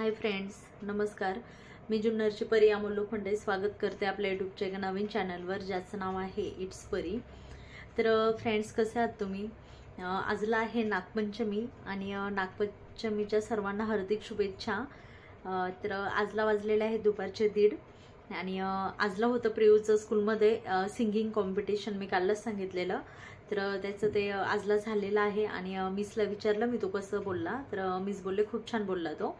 Hi friends, नमस्कार। मी जुन्नरची परी अमोल लोखंडे स्वागत करते आपल्या यूट्यूबच्या एका नवीन चॅनलवर ज्याचं नाव आहे इट्स परी। तर फ्रेंड्स, कसे आहात तुम्ही? आजला आहे नागपंचमी आणि नागपंचमीच्या सर्वांना हार्दिक शुभेच्छा। तर आजला वाजलेले आहे दुपारचे 1:30 आणि आजला होतं प्रियूचं स्कूलमध्ये सिंगिंग कॉम्पिटिशन। मी कालच सांगितलेलं, तर त्याचं ते आजला झालेलं आहे। आणि मिसला विचारलं मी तो कसं बोलला, तर मिस बोलले खूप छान बोलला तो।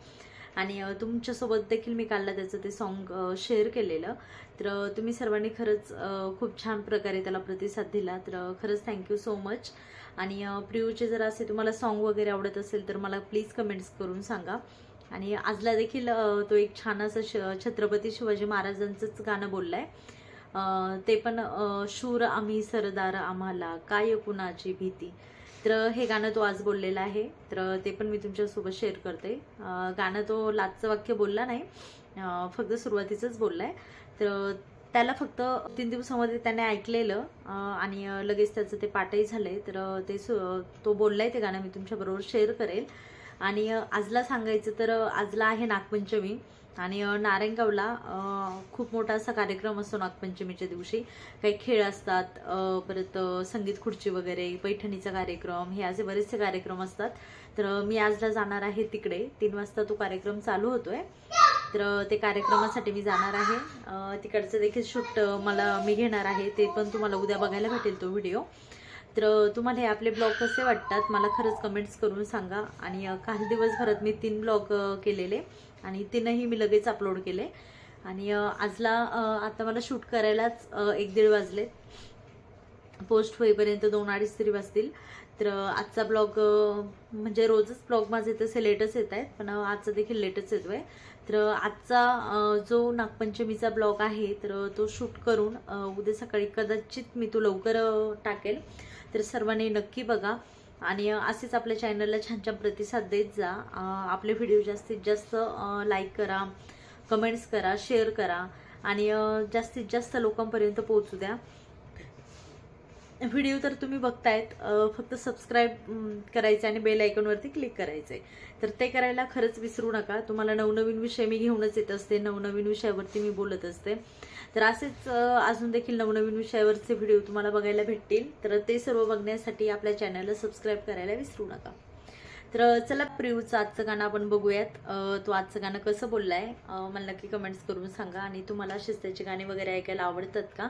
आणि तुमच्यासोबत देखील मी कालला त्याचं ते सॉन्ग शेअर केलेलं, तर तुम्ही सर्वांनी खरंच खूप छान प्रकारे त्याला प्रतिसाद दिला, तर खरंच थँक्यू सो मच। आणि प्रियूचे जर असे तुम्हाला सॉन्ग वगैरे आवडत असेल तर मला प्लीज कमेंट्स करून सांगा। आणि आजला देखील तो एक छान असं छत्रपती शिवाजी महाराजांचंच गाणं बोललाय, ते पण शूर आम्ही सरदार आम्हाला काय कुणाची भीती। तर हे गाणं तो आज बोललेला आहे, तर ते पण मी तुमच्यासोबत शेअर करते। गाणं तो लाजचं वाक्य बोलला नाही, फक्त सुरुवातीचंच बोललाय। तर त्याला फक्त 3 दिवसामध्ये त्याने ऐकलेलं आणि लगेच त्याचं ते पाठही झालंय, तर ते तो बोललाय ते गाणं मी तुमच्याबरोबर शेअर करेल। आणि आजला सांगायचं तर आजला आहे नागपंचमी आणि नारायणगावला खूप मोठा असा कार्यक्रम असतो नागपंचमीच्या दिवशी। काही खेळ असतात, परत संगीत खुर्ची वगैरे, पैठणीचा कार्यक्रम, हे असे बरेचसे कार्यक्रम असतात। तर मी आजला जाणार आहे तिकडे, 3 वाजता तो कार्यक्रम चालू होतोय, तर ते कार्यक्रमासाठी मी जाणार आहे। तिकडचं देखील शूट मी घेणार आहे, ते पण तुम्हाला उद्या बघायला भेटेल तो व्हिडिओ। तर तुम्हाला हे आपले ब्लॉग कसे वाटतात मला खरंच कमेंट्स करून सांगा। आणि काल दिवसभरात मी 3 ब्लॉग केलेले आणि 3ही मी लगेच अपलोड केले। आणि आजला आता मला शूट करायलाच 1-1:30 वाजले, पोस्ट होईपर्यंत 2-2:30 तरी वाजतील। तर आजचा ब्लॉग म्हणजे रोजच ब्लॉग माझे तसे लेटच येत आहेत, पण आजचा देखील लेटच येतोय। तर आजचा जो नागपंचमीचा ब्लॉग आहे तर तो शूट करून उद्या सकाळी कदाचित मी तो लवकर टाकेल, तर सर्वांनी नक्की बघा। आणि असेच आपल्या चॅनलला छान छान प्रतिसाद देत जा। आपले व्हिडिओ जास्तीत जास्त लाईक करा, कमेंट्स करा, शेअर करा आणि जास्तीत जास्त लोकांपर्यंत पोहोचू द्या। व्हिडिओ तर तुम्ही बघतायत, फक्त सबस्क्राईब करायचे आणि बेल आयकॉनवरती क्लिक करायचे, तर ते करायला खरंच विसरू नका। तुम्हाला नवनवीन विषय मी घेऊनच येत असते, नवनवीन विषयावरती मी बोलत असते, तर असेच अजून देखील नवनवीन विषयावरचे व्हिडिओ तुम्हाला बघायला भेटतील। तर ते सर्व बघण्यासाठी आपल्या चॅनलला सबस्क्राईब करायला विसरू नका। तर चला, प्रियूचं आजचं गाणं आपण बघूयात। तो आजचं गाणं कसं बोललाय मला नक्की कमेंट्स करून सांगा। आणि तुम्हाला असेच त्याची गाणी वगैरे ऐकायला आवडतात का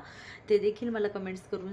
ते देखील मला कमेंट्स करून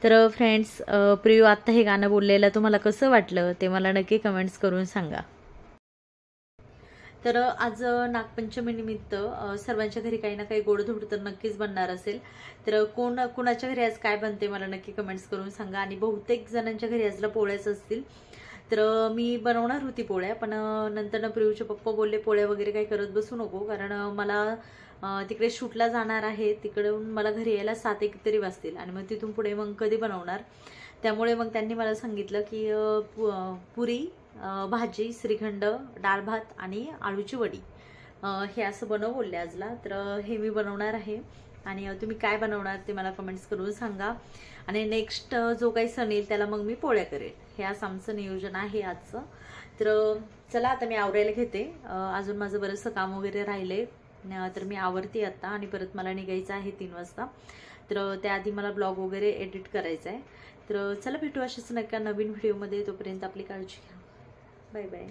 तर फ्रेंड्स, प्रियू आता हे गाणं बोललेलं तुम्हाला कसं वाटलं ते मला नक्की कमेंट्स करून सांगा। तर आज नागपंचमीनिमित्त सर्वांच्या घरी काही ना काही गोडधोड तर नक्कीच बनणार असेल. तर कोणाच्या घरी आज काय बनते मला नक्की कमेंट्स करून सांगा. आणि बहुतेक जणांच्या घरी आजला पोळ्याच असतील. तर मी बनवणार होती पोळ्या, पण नंतर प्रियूचे पप्पा बोलले पोळ्या वगैरे काही करत बसू नको, कारण मला तिकडे शूटला जाणार आहे. तिकडून मला घरी यायला 7-1 तरी वाजतील आणि मग तिथून पुढे मग कधी बनवणार. त्यामुळे मग त्यांनी मला सांगितलं की पुरी, भाजी, श्रीखंड, डाळ भात आणि आळूची वडी हे असं बनव बोलले आजला. तर हे मी बनवणार आहे आणि तुम्ही काय बनवणार ते मला कमेंट्स करून सांगा. आणि नेक्स्ट जो काही सण येईल त्याला मग मी पोळ्या करेन. हे असं आमचं नियोजन आहे आजचं. तर चला आता मी आवरायला घेते. अजून माझं बरंचसं काम वगैरे राहिलंय, तर मी आवरते आता आणि परत मला निघायचं आहे 3 वाजता. तर त्याआधी मला ब्लॉग वगैरे एडिट करायचा आहे. तर चला भेटू अशाच नक्की नवीन व्हिडिओमध्ये. तोपर्यंत आपली काळजी घ्या. Bye bye.